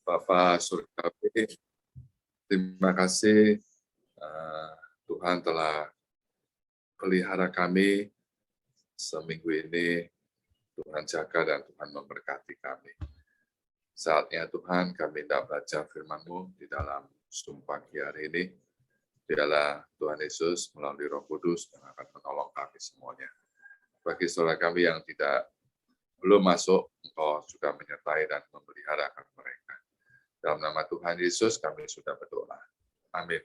Bapa Surgawi, terima kasih Tuhan telah pelihara kami seminggu ini. Tuhan jaga dan Tuhan memberkati kami. Saatnya Tuhan kami hendak baca firman-Mu di dalam Zoom pagi hari ini. Biarlah Tuhan Yesus melalui Roh Kudus yang akan menolong kami semuanya. Bagi saudara kami yang belum masuk, Engkau sudah menyertai dan memeliharakan mereka. Dalam nama Tuhan Yesus kami sudah berdoa. Amin.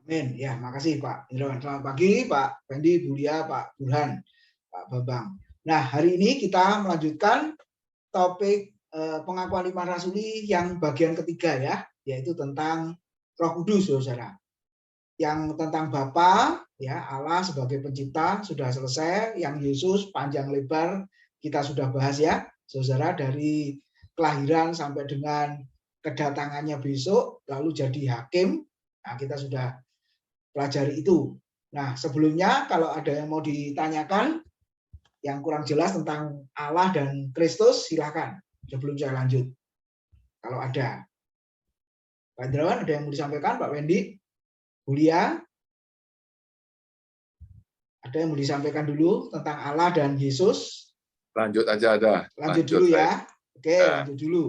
Amin. Ya, makasih Pak Indra. Selamat pagi Pak Fendi, Bu Lia, Pak Burhan, Pak Bambang. Nah, hari ini kita melanjutkan topik pengakuan iman rasuli yang bagian ketiga ya, yaitu tentang Roh Kudus, saudara. Yang tentang Bapa, ya Allah sebagai pencipta sudah selesai. Yang Yesus panjang lebar kita sudah bahas ya, saudara, dari kelahiran sampai dengan kedatangannya besok, lalu jadi hakim. Nah, kita sudah pelajari itu. Nah, sebelumnya kalau ada yang mau ditanyakan, yang kurang jelas tentang Allah dan Kristus, silakan. Sebelum saya lanjut. Kalau ada. Pak Indrawan, ada yang mau disampaikan, Pak Wendy? Bulia? Ada yang mau disampaikan dulu tentang Allah dan Yesus? Lanjut aja ada. Lanjut dulu ya. Oke, lanjut dulu.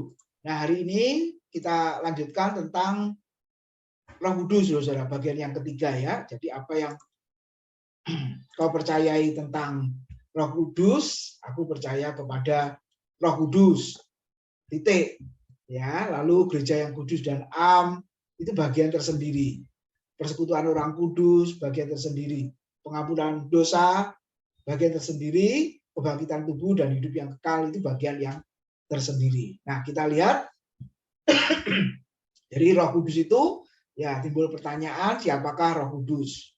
Nah, hari ini kita lanjutkan tentang Roh Kudus, saudara, bagian yang ketiga ya. Jadi apa yang kau percayai tentang Roh Kudus, aku percaya kepada Roh Kudus. Titik. Ya, lalu gereja yang kudus dan am itu bagian tersendiri. Persekutuan orang kudus bagian tersendiri. Pengampunan dosa bagian tersendiri. Kebangkitan tubuh dan hidup yang kekal itu bagian yang tersendiri. Nah, kita lihat dari Roh Kudus itu ya timbul pertanyaan, siapakah Roh Kudus?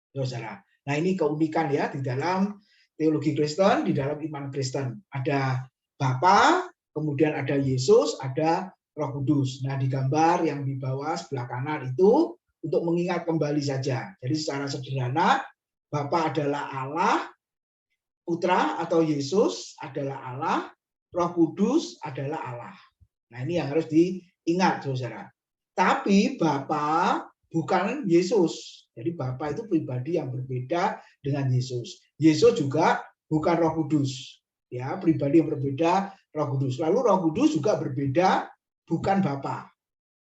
Saudara. Nah, ini keunikan ya di dalam teologi Kristen, di dalam iman Kristen. Ada Bapa, kemudian ada Yesus, ada Roh Kudus. Nah, di gambar yang di bawah sebelah kanan itu untuk mengingat kembali saja. Jadi secara sederhana, Bapa adalah Allah, Putra atau Yesus adalah Allah, Roh Kudus adalah Allah. Nah, ini yang harus diingat, saudara. Tapi Bapa bukan Yesus. Jadi Bapa itu pribadi yang berbeda dengan Yesus. Yesus juga bukan Roh Kudus. Ya, pribadi yang berbeda Roh Kudus. Lalu Roh Kudus juga berbeda, bukan Bapa.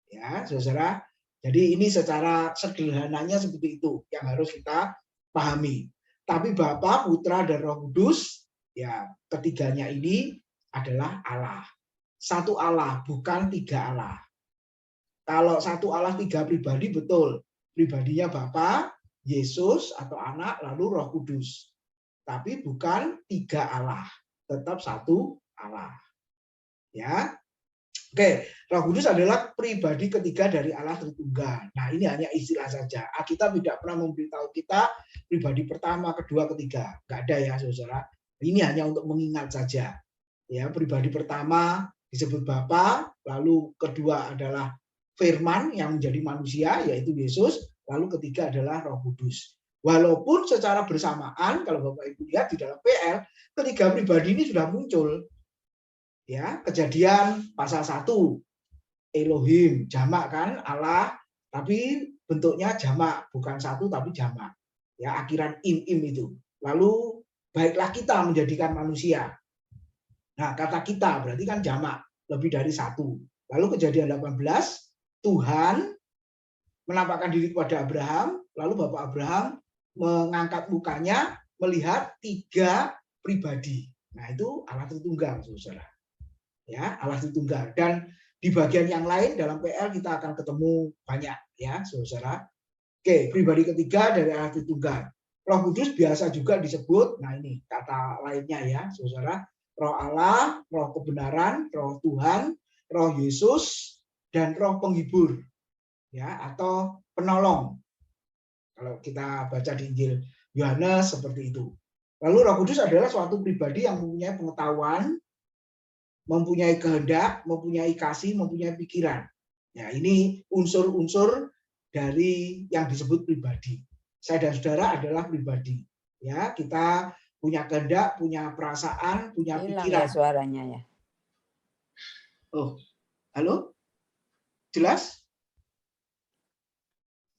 Ya, saudara. Jadi ini secara sederhananya seperti itu yang harus kita pahami. Tapi Bapa, Putra, dan Roh Kudus, ya ketiganya ini adalah Allah. Satu Allah, bukan tiga Allah. Kalau satu Allah tiga pribadi, betul. Pribadinya Bapa, Yesus atau Anak, lalu Roh Kudus. Tapi bukan tiga Allah. Tetap satu Allah. Ya. Oke, Roh Kudus adalah pribadi ketiga dari Allah Tritunggal. Nah, ini hanya istilah saja. Alkitab tidak pernah memberitahu kita pribadi pertama, kedua, ketiga. Enggak ada ya, saudara. Ini hanya untuk mengingat saja. Ya, pribadi pertama disebut Bapa, lalu kedua adalah Firman yang menjadi manusia, yaitu Yesus, lalu ketiga adalah Roh Kudus. Walaupun secara bersamaan, kalau Bapak Ibu lihat di dalam PL, ketiga pribadi ini sudah muncul. Ya, Kejadian pasal 1, Elohim, jamak kan, Allah, tapi bentuknya jamak, bukan satu tapi jamak. Ya, akhiran im itu. Lalu baiklah kita menjadikan manusia. Nah, kata kita berarti kan jamak, lebih dari satu. Lalu Kejadian 18, Tuhan menampakkan diri kepada Abraham, lalu Bapak Abraham mengangkat mukanya melihat tiga pribadi. Nah, itu Allah Tritunggal, saudara. Ya, Allah Tritunggal. Dan di bagian yang lain dalam PL kita akan ketemu banyak ya, saudara. Oke, pribadi ketiga dari Allah Tritunggal. Roh Kudus biasa juga disebut, nah ini kata lainnya ya, saudara. Roh Allah, Roh kebenaran, Roh Tuhan, Roh Yesus, dan Roh penghibur. Ya, atau penolong. Kalau kita baca di Injil Yohanes seperti itu. Lalu Roh Kudus adalah suatu pribadi yang mempunyai pengetahuan, mempunyai kehendak, mempunyai kasih, mempunyai pikiran. Ya, ini unsur-unsur dari yang disebut pribadi. Saya dan saudara adalah pribadi. Ya, kita punya kehendak, punya perasaan, punya pikiran. Hilang ya suaranya ya. Oh, halo? Jelas?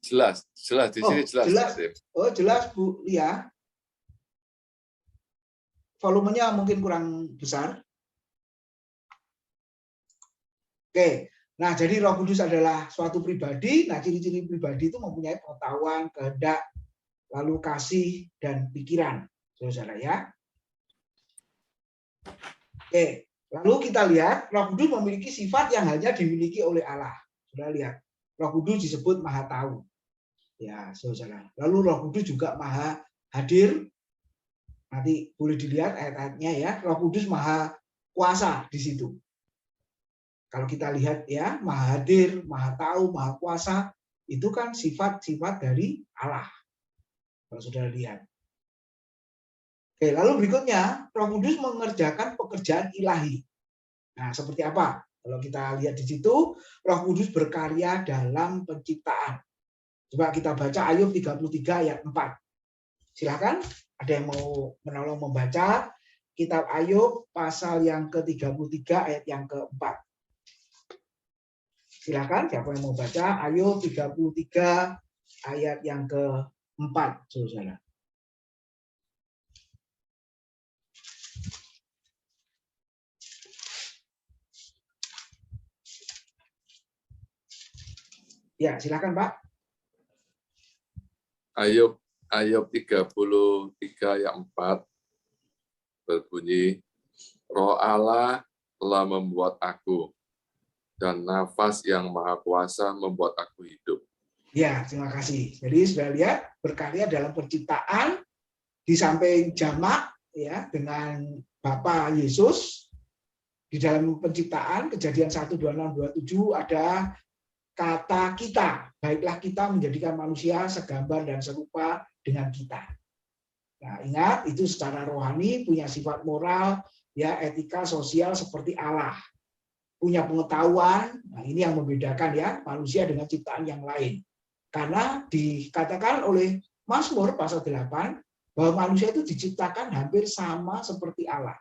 Jelas, jelas di sini jelas. Jelas. Oh, jelas Bu Lia. Volumenya mungkin kurang besar. Oke. Nah, jadi Roh Kudus adalah suatu pribadi. Nah, ciri-ciri pribadi itu mempunyai pengetahuan, kehendak, lalu kasih dan pikiran, saudara ya. Oke, lalu kita lihat Roh Kudus memiliki sifat yang hanya dimiliki oleh Allah. Saudara lihat, Roh Kudus disebut Maha Tahu. Ya, saudara. Lalu Roh Kudus juga Maha Hadir. Nanti boleh dilihat ayat-ayatnya ya. Roh Kudus Maha Kuasa di situ. Kalau kita lihat ya, Maha Hadir, Maha Tahu, Maha Kuasa, itu kan sifat-sifat dari Allah. Kalau saudara lihat. Oke, lalu berikutnya, Roh Kudus mengerjakan pekerjaan ilahi. Nah, seperti apa? Kalau kita lihat di situ, Roh Kudus berkarya dalam penciptaan. Coba kita baca Ayub 33 ayat 4. Silakan, ada yang mau menolong membaca kitab Ayub pasal yang ke-33 ayat yang ke-4. Silakan, siapa yang mau baca Ayub 33 ayat yang ke-4, saudara. Ya, silakan Pak. Ayub 33 ayat 4 berbunyi, Roh Allah telah membuat aku, dan nafas yang maha kuasa membuat aku hidup. Ya, terima kasih. Jadi sudah lihat berkarya dalam penciptaan di samping jamak ya dengan Bapa Yesus di dalam penciptaan kejadian 1:26-27 ada kata kita, baiklah kita menjadikan manusia segambar dan serupa dengan kita. Nah, ingat itu secara rohani punya sifat moral, ya etika sosial seperti Allah. Punya pengetahuan, nah ini yang membedakan ya manusia dengan ciptaan yang lain. Karena dikatakan oleh Mazmur pasal 8 bahwa manusia itu diciptakan hampir sama seperti Allah.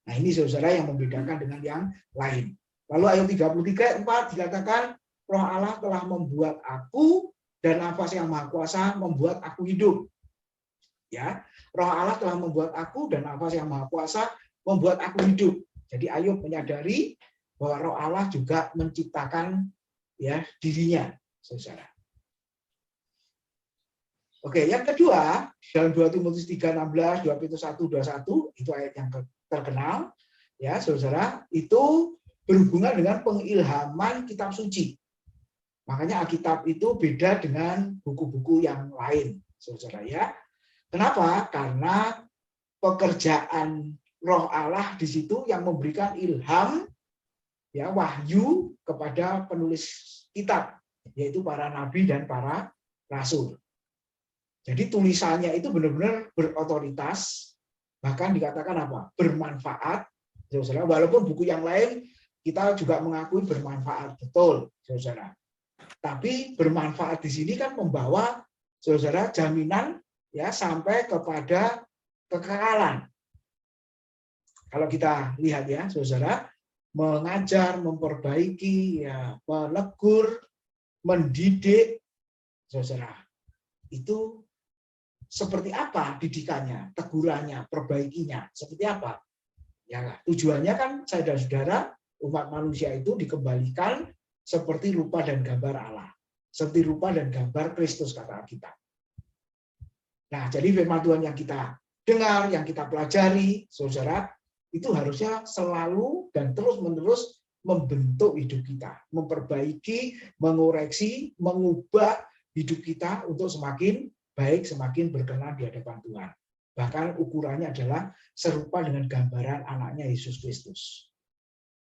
Nah, ini saudara yang membedakan dengan yang lain. Lalu ayat 33 ayat 4 dikatakan Roh Allah telah membuat aku dan nafas yang maha kuasa membuat aku hidup. Ya, Roh Allah telah membuat aku dan nafas yang maha kuasa membuat aku hidup. Jadi Ayub menyadari bahwa Roh Allah juga menciptakan ya dirinya, saudara. Oke, yang kedua dalam 2 Timotius 3:16, 2 Petrus 1:21 itu ayat yang terkenal, ya saudara, itu berhubungan dengan pengilhaman kitab suci. Makanya Alkitab itu beda dengan buku-buku yang lain, saudara ya. Kenapa? Karena pekerjaan Roh Allah di situ yang memberikan ilham, ya wahyu kepada penulis kitab, yaitu para nabi dan para rasul. Jadi tulisannya itu benar-benar berotoritas, bahkan dikatakan apa? Bermanfaat, saudara. Walaupun buku yang lain kita juga mengakui bermanfaat, betul, saudara. Tapi bermanfaat di sini kan membawa, saudara, jaminan ya sampai kepada kekekalan. Kalau kita lihat ya, saudara, mengajar, memperbaiki, ya, menegur, mendidik, saudara, itu seperti apa didikannya, tegurannya, perbaikinya, seperti apa? Ya, tujuannya kan saudara-saudara, umat manusia itu dikembalikan seperti rupa dan gambar Allah, seperti rupa dan gambar Kristus kata kita. Nah, jadi firman Tuhan yang kita dengar, yang kita pelajari, saudara, itu harusnya selalu dan terus-menerus membentuk hidup kita, memperbaiki, mengoreksi, mengubah hidup kita untuk semakin baik, semakin berkenan di hadapan Tuhan. Bahkan ukurannya adalah serupa dengan gambaran anaknya Yesus Kristus.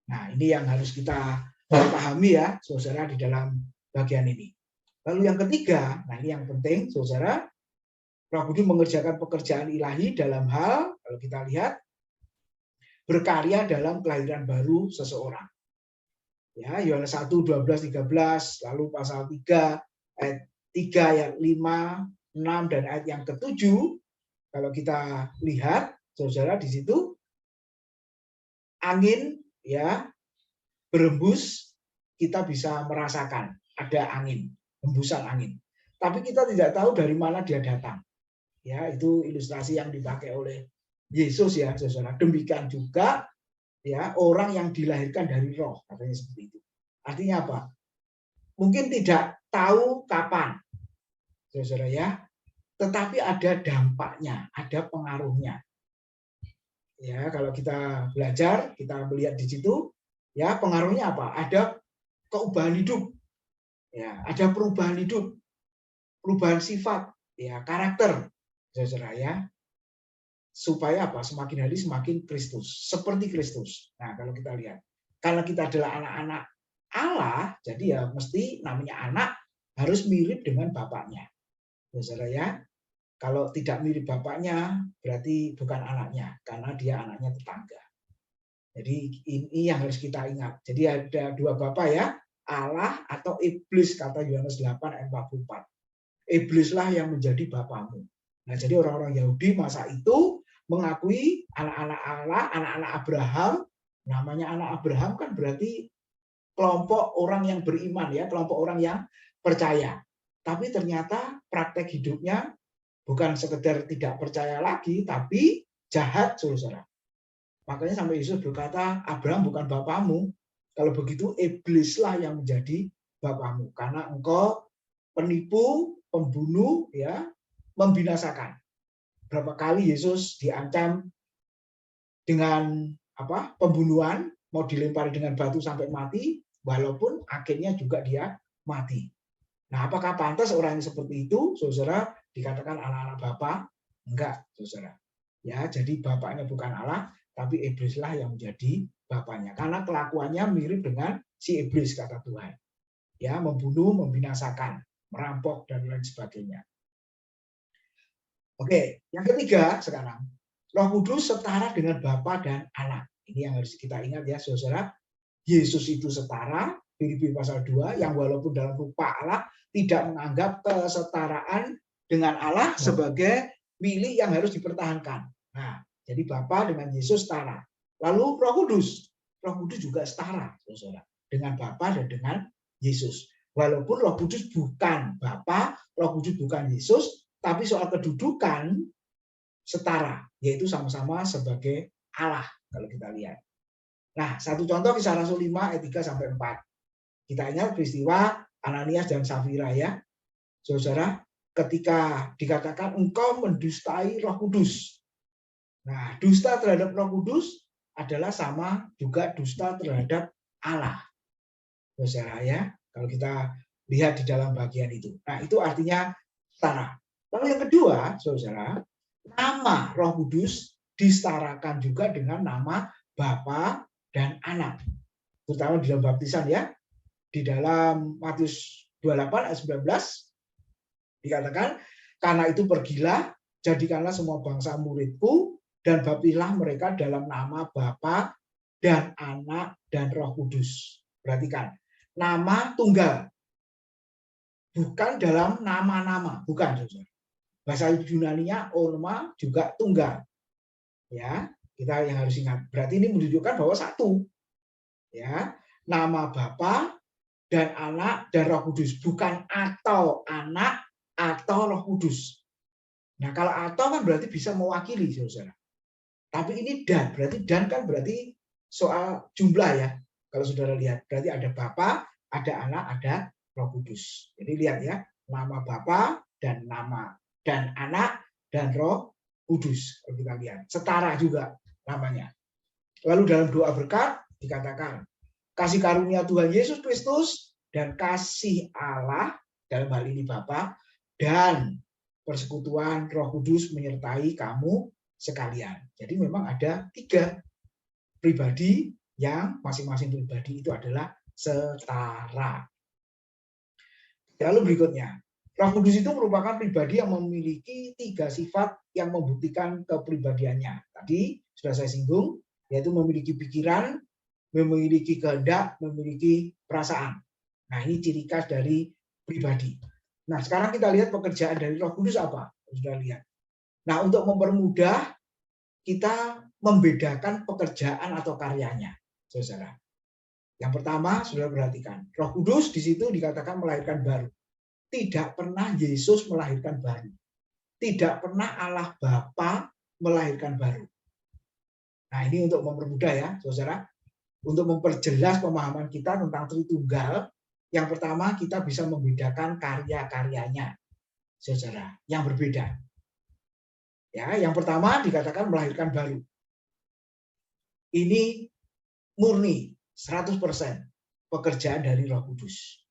Nah, ini yang harus kita pahami ya, saudara, di dalam bagian ini. Lalu yang ketiga, nah ini yang penting, saudara, Roh Kudus mengerjakan pekerjaan ilahi dalam hal, kalau kita lihat, berkarya dalam kelahiran baru seseorang. Ya, Yohanes 1, 12, 13, lalu pasal 3, ayat 3, ayat 5, 6, dan ayat yang ke-7, kalau kita lihat, saudara, di situ, angin ya berembus kita bisa merasakan ada angin, hembusan angin. Tapi kita tidak tahu dari mana dia datang. Ya, itu ilustrasi yang dipakai oleh Yesus ya, saudara. Demikian juga ya orang yang dilahirkan dari roh, katanya seperti itu. Artinya apa? Mungkin tidak tahu kapan, saudara ya, tetapi ada dampaknya, ada pengaruhnya. Ya, kalau kita belajar, kita melihat di situ, ya pengaruhnya apa? Ada keubahan hidup, ya, ada perubahan hidup, perubahan sifat, ya, karakter, saudara ya. Supaya apa? Semakin hari semakin Kristus, seperti Kristus. Nah, kalau kita lihat, karena kita adalah anak-anak Allah, jadi ya mesti namanya anak harus mirip dengan bapaknya. Saudara ya, kalau tidak mirip bapaknya berarti bukan anaknya, karena dia anaknya tetangga. Jadi ini yang harus kita ingat. Jadi ada dua bapak ya, Allah atau iblis, kata Yohanes 8 ayat 44. Iblislah yang menjadi bapamu. Nah, jadi orang-orang Yahudi masa itu mengakui anak-anak Allah, anak-anak Abraham. Namanya anak Abraham kan berarti kelompok orang yang beriman ya, kelompok orang yang percaya. Tapi ternyata praktek hidupnya bukan sekedar tidak percaya lagi, tapi jahat, saudara. Makanya sampai Yesus berkata, Abraham bukan bapamu. Kalau begitu, iblislah yang menjadi bapamu. Karena engkau penipu, pembunuh, ya, membinasakan. Berapa kali Yesus diancam dengan pembunuhan, mau dilempari dengan batu sampai mati, walaupun akhirnya juga dia mati. Nah, apakah pantas orang yang seperti itu, saudara, dikatakan anak-anak Bapa? Enggak, saudara. Ya, jadi bapaknya bukan Allah, tapi iblislah yang menjadi bapaknya. Karena kelakuannya mirip dengan si iblis, kata Tuhan. Ya, membunuh, membinasakan, merampok, dan lain sebagainya. Oke, yang ketiga sekarang, Roh Kudus setara dengan Bapa dan Anak. Ini yang harus kita ingat ya, saudara. Yesus itu setara, Filipi pasal 2, yang walaupun dalam rupa Allah tidak menganggap kesetaraan dengan Allah sebagai milik yang harus dipertahankan. Nah, jadi Bapa dengan Yesus setara. Lalu Roh Kudus juga setara, saudara, dengan Bapa dan dengan Yesus. Walaupun Roh Kudus bukan Bapa, Roh Kudus bukan Yesus, tapi soal kedudukan setara, yaitu sama-sama sebagai Allah kalau kita lihat. Nah, satu contoh Kisah Rasul 5 ayat 3 sampai 4. Kita ingat peristiwa Ananias dan Safira ya. Saudara, ketika dikatakan engkau mendustai Roh Kudus. Nah, dusta terhadap Roh Kudus adalah sama juga dusta terhadap Allah. Saudara ya, kalau kita lihat di dalam bagian itu. Nah, itu artinya setara. Lalu yang kedua, saudara, nama Roh Kudus disetarakan juga dengan nama Bapa dan Anak. Terutama di dalam baptisan ya. Di dalam Matius 28 ayat 19 dikatakan, karena itu pergilah, jadikanlah semua bangsa muridku, dan baptilah mereka dalam nama Bapa dan Anak dan Roh Kudus. Perhatikan, nama tunggal. Bukan dalam nama-nama, bukan, saudara. Bahasa Yunani-nya onoma juga tunggal. Ya, kita yang harus ingat. Berarti ini menunjukkan bahwa satu. Ya, nama Bapa dan Anak dan Roh Kudus, bukan atau Anak atau Roh Kudus. Nah, kalau atau kan berarti bisa mewakili, saudara. Tapi ini dan, berarti dan kan berarti soal jumlah ya. Kalau saudara lihat, berarti ada Bapa, ada Anak, ada Roh Kudus. Jadi lihat ya, nama Bapa dan nama dan Anak dan Roh Kudus. Kalau kita lihat, setara juga namanya. Lalu dalam doa berkat dikatakan, kasih karunia Tuhan Yesus Kristus dan kasih Allah, dalam hal ini Bapa, dan persekutuan Roh Kudus menyertai kamu sekalian. Jadi memang ada 3 pribadi yang masing-masing pribadi itu adalah setara. Lalu berikutnya, Roh Kudus itu merupakan pribadi yang memiliki 3 sifat yang membuktikan kepribadiannya. Tadi sudah saya singgung, yaitu memiliki pikiran, memiliki kehendak, memiliki perasaan. Nah, ini ciri khas dari pribadi. Nah, sekarang kita lihat pekerjaan dari Roh Kudus apa? Sudah lihat. Nah, untuk mempermudah, kita membedakan pekerjaan atau karyanya, saudara. Yang pertama, sudah perhatikan, Roh Kudus di situ dikatakan melahirkan baru. Tidak pernah Yesus melahirkan baru. Tidak pernah Allah Bapa melahirkan baru. Nah, ini untuk mempermudah ya, saudara. Untuk memperjelas pemahaman kita tentang Tritunggal, yang pertama kita bisa membedakan karya-karyanya, saudara, yang berbeda. Ya, yang pertama dikatakan melahirkan baru. Ini murni 100% pekerjaan dari Roh Kudus.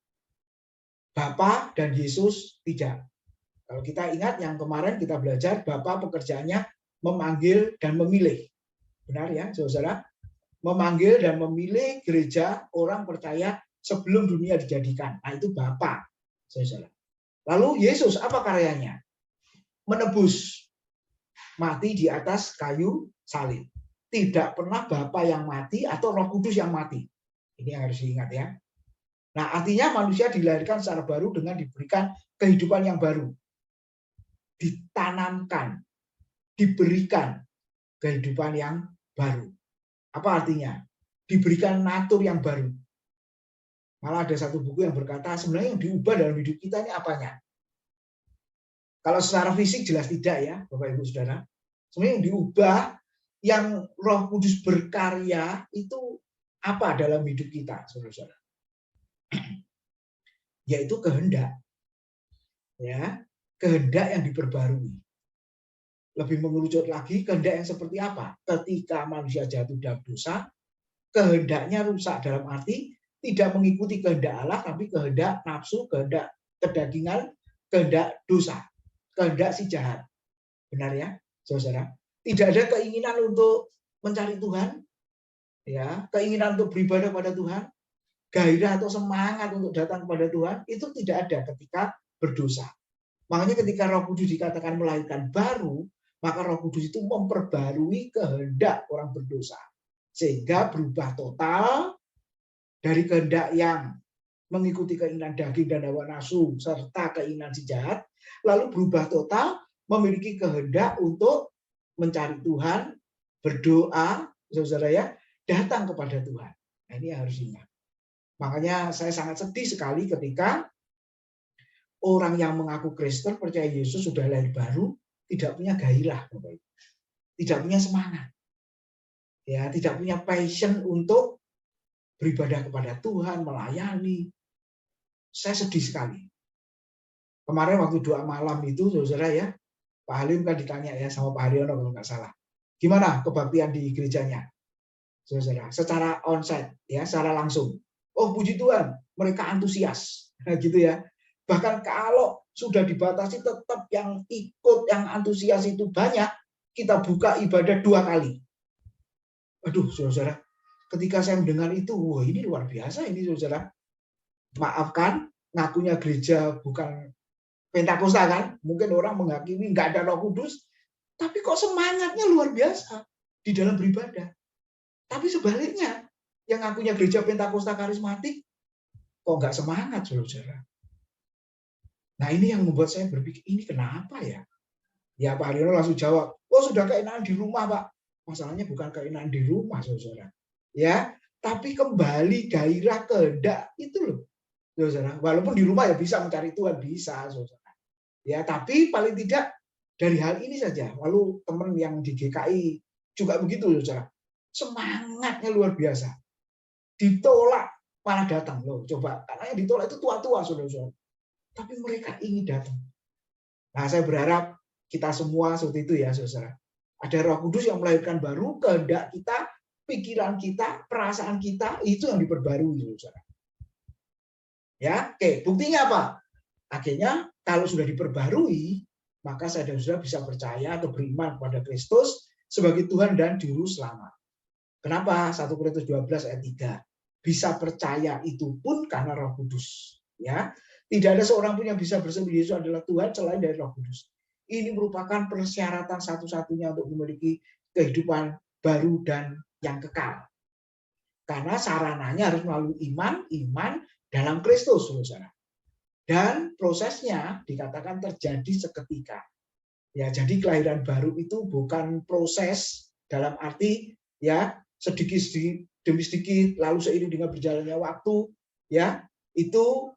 Bapa dan Yesus tidak. Kalau kita ingat yang kemarin kita belajar, Bapa pekerjaannya memanggil dan memilih. Benar ya, saudara? Memanggil dan memilih gereja orang percaya sebelum dunia dijadikan. Nah, itu Bapa, saudara. Lalu Yesus apa karyanya? Menebus. Mati di atas kayu salib. Tidak pernah Bapa yang mati atau Roh Kudus yang mati. Ini yang harus diingat ya. Nah, artinya manusia dilahirkan secara baru dengan diberikan kehidupan yang baru. Ditanamkan, diberikan kehidupan yang baru. Apa artinya? Diberikan natur yang baru. Malah ada satu buku yang berkata, sebenarnya yang diubah dalam hidup kita ini apanya? Kalau secara fisik jelas tidak ya, Bapak Ibu Saudara. Sebenarnya yang diubah, yang Roh Kudus berkarya itu apa dalam hidup kita, saudara-saudara? Yaitu kehendak. Ya, kehendak yang diperbarui. Lebih mengerucut lagi, kehendak yang seperti apa? Ketika manusia jatuh dalam dosa, kehendaknya rusak dalam arti tidak mengikuti kehendak Allah, tapi kehendak nafsu, kehendak kedagingan, kehendak dosa, kehendak si jahat. Benar ya, saudara? Tidak ada keinginan untuk mencari Tuhan, ya, keinginan untuk beribadah pada Tuhan, gairah atau semangat untuk datang kepada Tuhan, itu tidak ada ketika berdosa. Makanya ketika Roh Kudus dikatakan melahirkan baru, maka Roh Kudus itu memperbarui kehendak orang berdosa. Sehingga berubah total dari kehendak yang mengikuti keinginan daging dan hawa nafsu, serta keinginan si jahat, lalu berubah total memiliki kehendak untuk mencari Tuhan, berdoa, saudara ya, datang kepada Tuhan. Nah, ini harus ingat. Makanya saya sangat sedih sekali ketika orang yang mengaku Kristen, percaya Yesus, sudah lahir baru, tidak punya gairah, tidak punya semangat, ya, tidak punya passion untuk beribadah kepada Tuhan, melayani. Saya sedih sekali. Kemarin waktu doa malam itu, saudara ya, Pak Halim kan ditanya ya sama Pak Haryono kalau nggak salah, gimana kebaktian di gerejanya, saudara? Secara onsite, ya, secara langsung. Oh, puji Tuhan, mereka antusias, nah, gitu ya. Bahkan kalau sudah dibatasi, tetap yang ikut, yang antusias itu banyak. Kita buka ibadah 2 kali. Aduh, saudara, ketika saya mendengar itu, wah, ini luar biasa ini, saudara. Maafkan, ngakunya gereja bukan Pentakosta kan, mungkin orang menghakimi nggak ada Roh Kudus, tapi kok semangatnya luar biasa di dalam beribadah. Tapi sebaliknya, yang ngakunya gereja Pentakosta karismatik, kok nggak semangat, saudara. Nah, ini yang membuat saya berpikir, ini kenapa ya? Ya, Pak Haryono langsung jawab, oh, sudah keenaan di rumah, Pak. Masalahnya bukan keenaan di rumah, saudara. Ya, tapi kembali gairah kehendak itu loh, saudara. Walaupun di rumah ya bisa mencari Tuhan, bisa, saudara. Ya, tapi paling tidak dari hal ini saja. Lalu teman yang di GKI juga begitu, saudara. Semangatnya luar biasa. Ditolak malah datang loh. Coba, karena yang ditolak itu tua-tua, saudara-saudara. Tapi mereka ingin datang. Nah, saya berharap kita semua seperti itu ya, saudara. Ada Roh Kudus yang melahirkan baru, kehendak kita, pikiran kita, perasaan kita, itu yang diperbarui, saudara. Ya, oke. Buktinya apa? Akhirnya kalau sudah diperbarui, maka saya dan saudara bisa percaya atau beriman kepada Kristus sebagai Tuhan dan Juru Selamat. Kenapa? 1 Korintus 12 ayat 3. Bisa percaya itu pun karena Roh Kudus. Ya, tidak ada seorang pun yang bisa bersembunyi Yesus adalah Tuhan selain dari Roh Kudus. Ini merupakan persyaratan satu-satunya untuk memiliki kehidupan baru dan yang kekal. Karena sarananya harus melalui iman dalam Kristus, saudara. Dan prosesnya dikatakan terjadi seketika. Ya, jadi kelahiran baru itu bukan proses dalam arti ya sedikit demi sedikit, lalu seiring dengan berjalannya waktu, ya itu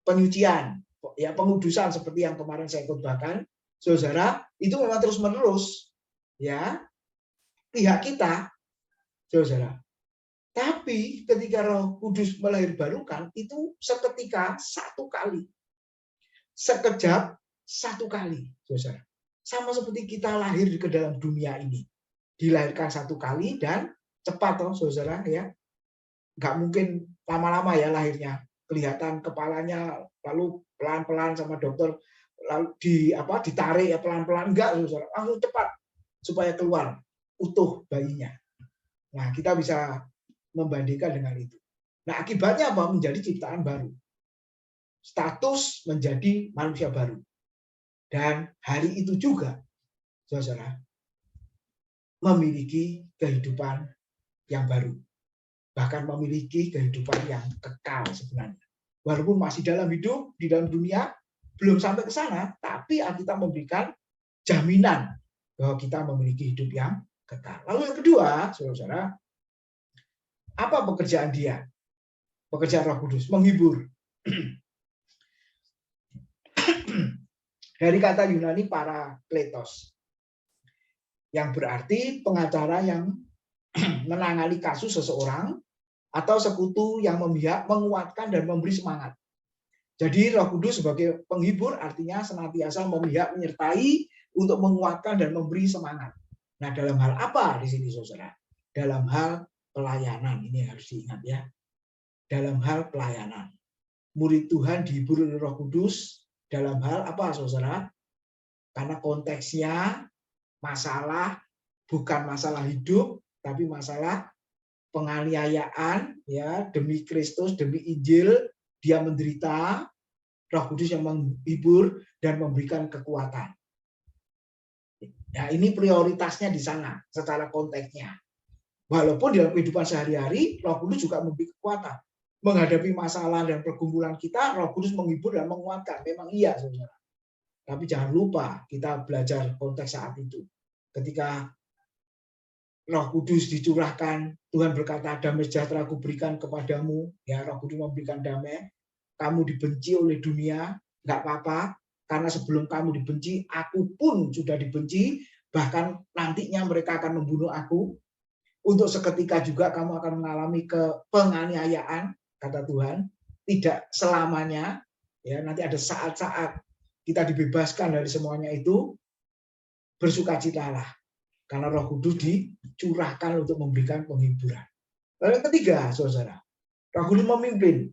penyucian, ya pengudusan seperti yang kemarin saya khotbahkan, saudara, itu memang terus menerus, ya pihak kita, saudara. Tapi ketika Roh Kudus melahirbarukan itu seketika satu kali, sekejap satu kali, saudara. Sama seperti kita lahir ke dalam dunia ini, dilahirkan satu kali dan cepat, toh, saudara, ya. Nggak mungkin lama-lama ya lahirnya, kelihatan kepalanya lalu pelan-pelan sama dokter lalu ditarik ya pelan-pelan, enggak, saudara, langsung cepat supaya keluar utuh bayinya. Nah, kita bisa membandingkan dengan itu. Nah, akibatnya apa? Menjadi ciptaan baru. Status menjadi manusia baru. Dan hari itu juga, saudara, memiliki kehidupan yang baru. Bahkan memiliki kehidupan yang kekal sebenarnya. Walaupun masih dalam hidup, di dalam dunia, belum sampai ke sana, tapi Alkitab memberikan jaminan bahwa kita memiliki hidup yang kekal. Lalu yang kedua, saudara, apa pekerjaan dia? Pekerjaan Roh Kudus, menghibur. Dari kata Yunani parakletos, yang berarti pengacara yang menangani kasus seseorang atau sekutu yang memihak, menguatkan dan memberi semangat. Jadi Roh Kudus sebagai penghibur artinya senantiasa memihak, menyertai untuk menguatkan dan memberi semangat. Nah, dalam hal apa di sini, saudara? Dalam hal pelayanan, ini harus diingat ya. Dalam hal pelayanan. Murid Tuhan dihibur oleh Roh Kudus dalam hal apa, saudara? Karena konteksnya masalah, bukan masalah hidup, tapi masalah penganiayaan, ya, demi Kristus, demi Injil, dia menderita, Roh Kudus yang menghibur dan memberikan kekuatan. Nah, ini prioritasnya di sana secara konteksnya. Walaupun dalam kehidupan sehari-hari, Roh Kudus juga memberi kekuatan. Menghadapi masalah dan pergumulan kita, Roh Kudus menghibur dan menguatkan. Memang iya, saudara. Tapi jangan lupa kita belajar konteks saat itu. Ketika Roh Kudus dicurahkan, Tuhan berkata, damai sejahtera aku berikan kepadamu. Ya, Roh Kudus memberikan damai. Kamu dibenci oleh dunia, nggak apa-apa. Karena sebelum kamu dibenci, aku pun sudah dibenci. Bahkan nantinya mereka akan membunuh aku. Untuk seketika juga kamu akan mengalami penganiayaan, kata Tuhan. Tidak selamanya. Ya, nanti ada saat-saat kita dibebaskan dari semuanya itu. Bersukacitalah. Karena Roh Kudus dicurahkan untuk memberikan penghiburan. Lalu yang ketiga, saudara, Roh Kudus memimpin.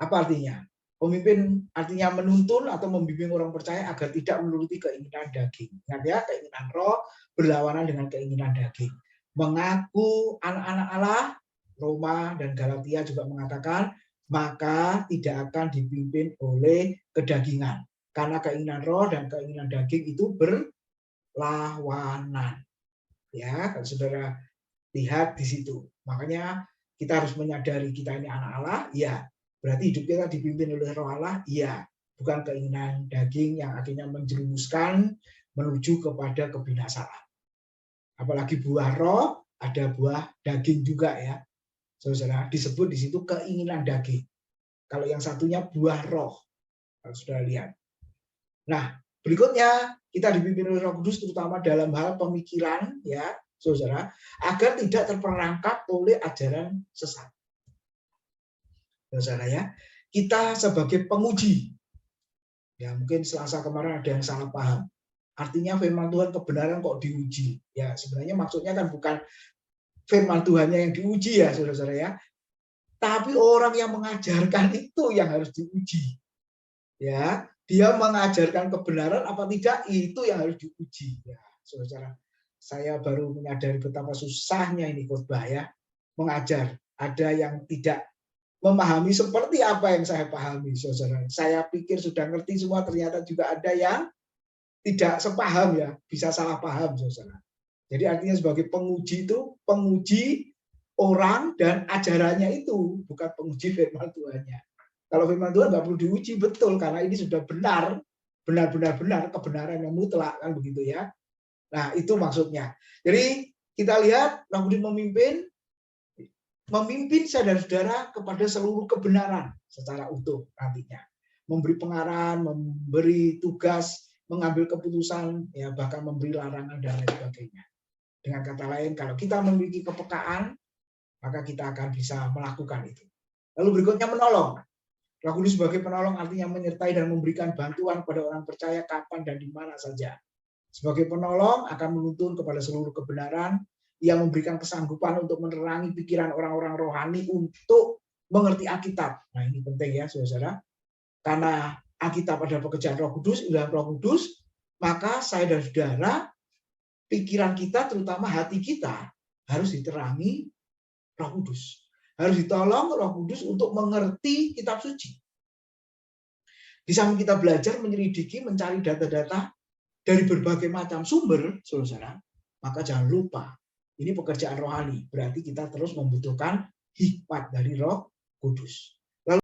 Apa artinya? Pemimpin artinya menuntun atau membimbing orang percaya agar tidak menuruti keinginan daging. Ingat ya, keinginan roh berlawanan dengan keinginan daging. Mengaku anak-anak Allah, Roma dan Galatia juga mengatakan, maka tidak akan dipimpin oleh kedagingan. Karena keinginan roh dan keinginan daging itu berlawanan. Ya, kalau saudara lihat di situ. Makanya kita harus menyadari kita ini anak Allah, ya. Berarti hidup kita dipimpin oleh Roh Allah, iya. Bukan keinginan daging yang akhirnya menjerumuskan menuju kepada kebinasaan. Apalagi buah roh, ada buah daging juga ya. Saudara, disebut di situ keinginan daging. Kalau yang satunya buah roh. Kalau sudah lihat. Nah, berikutnya kita dipimpin oleh Roh Kudus terutama dalam hal pemikiran ya, saudara, agar tidak terperangkap oleh ajaran sesat. Saudara ya, kita sebagai penguji, ya mungkin Selasa kemarin ada yang salah paham. Artinya firman Tuhan kebenaran kok diuji. Ya sebenarnya maksudnya kan bukan firman Tuhannya yang diuji ya saudara-saudara ya. Tapi orang yang mengajarkan itu yang harus diuji. Ya, dia mengajarkan kebenaran apa tidak itu yang harus diuji. Ya, saudara-saudara, saya baru menyadari betapa susahnya ini khotbah ya, mengajar. Ada yang tidak memahami seperti apa yang saya pahami, saudara. Saya pikir sudah ngerti semua, ternyata juga ada yang tidak sepaham ya, bisa salah paham, saudara. Jadi artinya sebagai penguji itu, penguji orang dan ajarannya itu, bukan penguji firman Tuhannya. Kalau firman Tuhan nggak perlu diuji, betul, karena ini sudah benar, benar, kebenaran yang mutlak, kan begitu ya. Nah, itu maksudnya. Jadi kita lihat, Roh Kudus memimpin, memimpin saudara-saudara kepada seluruh kebenaran secara utuh nantinya. Memberi pengarahan, memberi tugas, mengambil keputusan, ya bahkan memberi larangan dan lain sebagainya. Dengan kata lain, kalau kita memiliki kepekaan, maka kita akan bisa melakukan itu. Lalu berikutnya menolong. Roh Kudus sebagai penolong artinya menyertai dan memberikan bantuan kepada orang percaya kapan dan di mana saja. Sebagai penolong akan menuntun kepada seluruh kebenaran, yang memberikan kesanggupan untuk menerangi pikiran orang-orang rohani untuk mengerti Alkitab. Nah ini penting ya saudara, karena Alkitab adalah pekerjaan Roh Kudus, ilahan Roh Kudus, maka saya dan saudara, pikiran kita terutama hati kita harus diterangi Roh Kudus. Harus ditolong Roh Kudus untuk mengerti kitab suci. Di samping kita belajar, menyelidiki, mencari data-data dari berbagai macam sumber, saudara, maka jangan lupa, ini pekerjaan rohani. Berarti kita terus membutuhkan hikmat dari Roh Kudus.